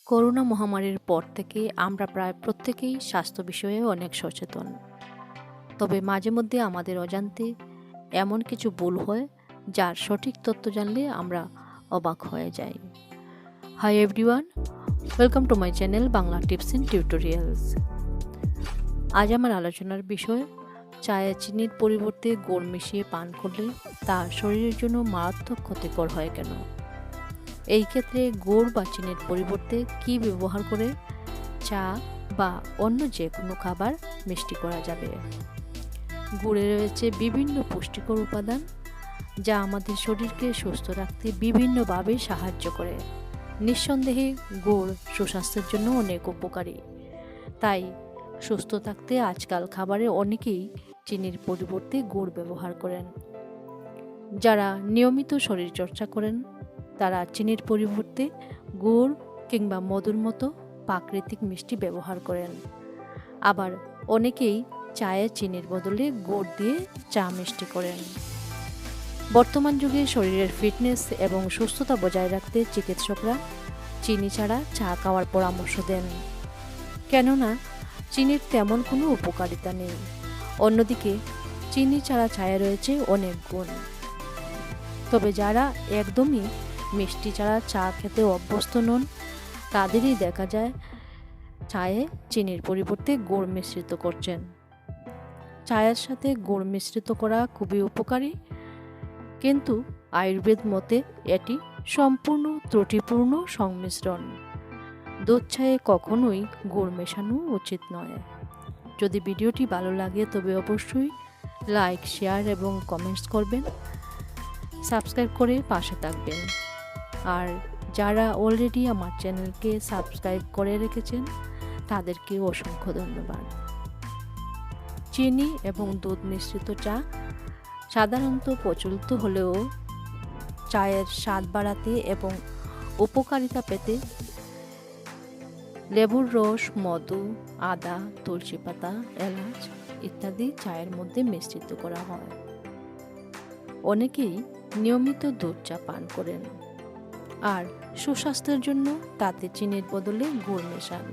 Corona মহামারীর পর থেকে আমরা প্রায় প্রত্যেকেই স্বাস্থ্য বিষয়ে অনেক সচেতন। তবে মাঝে মধ্যে আমাদের অজান্তে এমন কিছু ভুল হয় যার সঠিক তথ্য জানলে আমরা অবাক হয়ে যাই। Hi everyone, welcome to my channel Bangla tips and tutorials. আজ আমার আলোচনার বিষয়, চায়ে চিনির পরিবর্তে গুড় মিশিয়ে পান করলে তা শরীরের জন্য মারাত্মক ক্ষতিকর হয় কেন। এই ক্ষেত্রে গুড় বা চিনির পরিবর্তে কি ব্যবহার করে চা বা অন্য যে কোনো খাবার মিষ্টি করা যাবে। গুড়ে রয়েছে বিভিন্ন পুষ্টিকর উপাদান যা আমাদের শরীরকে সুস্থ রাখতে বিভিন্নভাবে সাহায্য করে। নিঃসন্দেহে গুড় সুস্বাস্থ্যের জন্য অনেক উপকারী, তাই সুস্থ থাকতে আজকাল খাবারে অনেকেই চিনির পরিবর্তে গুড় ব্যবহার করেন। যারা নিয়মিত শরীরচর্চা করেন তারা চিনির পরিবর্তে গুড় কিংবা মধুর মতো প্রাকৃতিক মিষ্টি ব্যবহার করেন। আবার অনেকেই চায়ে চিনির বদলে গুড় দিয়ে চা মিষ্টি করেন। বর্তমান যুগে শরীরের ফিটনেস এবং সুস্থতা বজায় রাখতে চিকিৎসকরা চিনি ছাড়া চা খাওয়ার পরামর্শ দেন, কেননা চিনির তেমন কোনো উপকারিতা নেই। অন্যদিকে চিনি ছাড়া চায়ে রয়েছে অনেক গুণ। তবে যারা একদমই মিষ্টি ছাড়া চা খেতে অভ্যস্ত নন তাদেরই দেখা যায় চায়ে চিনির পরিবর্তে গুড় মিশ্রিত করছেন। চায়ের সাথে গুড় মিশ্রিত করা খুবই উপকারী, কিন্তু আয়ুর্বেদ মতে এটি সম্পূর্ণ ত্রুটিপূর্ণ সংমিশ্রণ। দুধ চায়ে কখনোই গুড় মেশানো উচিত নয়। যদি ভিডিওটি ভালো লাগে তবে অবশ্যই লাইক, শেয়ার এবং কমেন্টস করবেন, সাবস্ক্রাইব করে পাশে থাকবেন। আর যারা অলরেডি আমার চ্যানেলকে সাবস্ক্রাইব করে রেখেছেন তাদেরকে অসংখ্য ধন্যবাদ। চিনি এবং দুধ মিশ্রিত চা সাধারণত প্রচলিত হলেও চায়ের স্বাদ বাড়াতে এবং উপকারিতা পেতে লেবুর রস, মধু, আদা, তুলসী পাতা, এলাচ ইত্যাদি চায়ের মধ্যে মিশ্রিত করা হয়। অনেকেই নিয়মিত দুধ চা পান করেন আর সুস্বাস্থ্যের জন্য তাতে চিনির বদলে গুড় মেশান।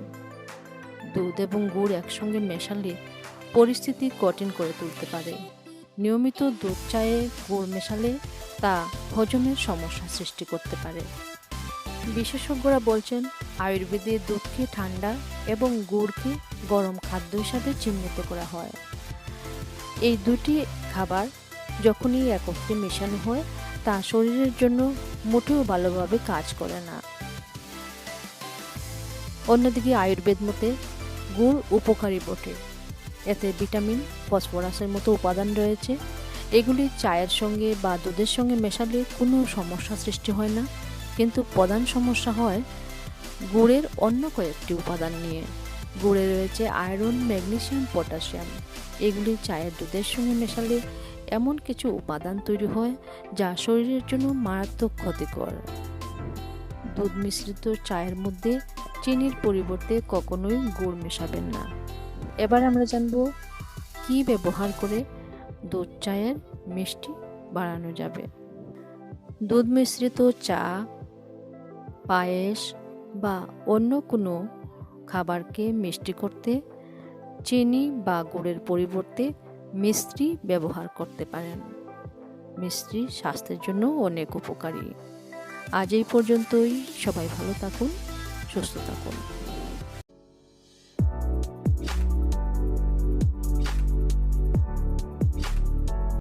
দুধ এবং গুড় একসঙ্গে মেশালে পরিস্থিতি কঠিন করে তুলতে পারে। নিয়মিত দুধ চায়ে গুড় মেশালে তা হজমের সমস্যা সৃষ্টি করতে পারে। বিশেষজ্ঞরা বলছেন, আয়ুর্বেদে দুধকে ঠান্ডা এবং গুড়কে গরম খাদ্য হিসাবে চিহ্নিত করা হয়। এই দুটি খাবার যখনই একত্রে মেশানো হয় তা শরীরের জন্য মোটেও ভালোভাবে কাজ করে না। অন্যদিকে আয়ুর্বেদ মতে গুড় উপকারী বটে, এতে ভিটামিন, ফসফরাসের মতো উপাদান রয়েছে। এগুলি চায়ের সঙ্গে বা দুধের সঙ্গে মেশালে কোনো সমস্যা সৃষ্টি হয় না, কিন্তু প্রধান সমস্যা হয় গুড়ের অন্য কয়েকটি উপাদান নিয়ে। গুড়ে রয়েছে আয়রন, ম্যাগনেসিয়াম, পটাশিয়াম। এগুলি চায়ের দুধের সঙ্গে মেশালে এমন কিছু উপাদান তৈরি হয় যা শরীরের জন্য মারাত্মক ক্ষতিকর। দুধ মিশ্রিত চায়ের মধ্যে চিনির পরিবর্তে কখনোই গুড় মেশাবেন না। এবার আমরা জানব কি ব্যবহার করে দুধ চায়ের মিষ্টি বাড়ানো যাবে। দুধ মিশ্রিত চা, পায়েস বা অন্য কোনো খাবারকে মিষ্টি করতে চিনি বা গুড়ের পরিবর্তে মিশ্রি ব্যবহার করতে পারেন। মিশ্রি স্বাস্থ্যের জন্য অনেক উপকারী। আজ এই পর্যন্তই। সবাই ভালো থাকুন, সুস্থ থাকুন।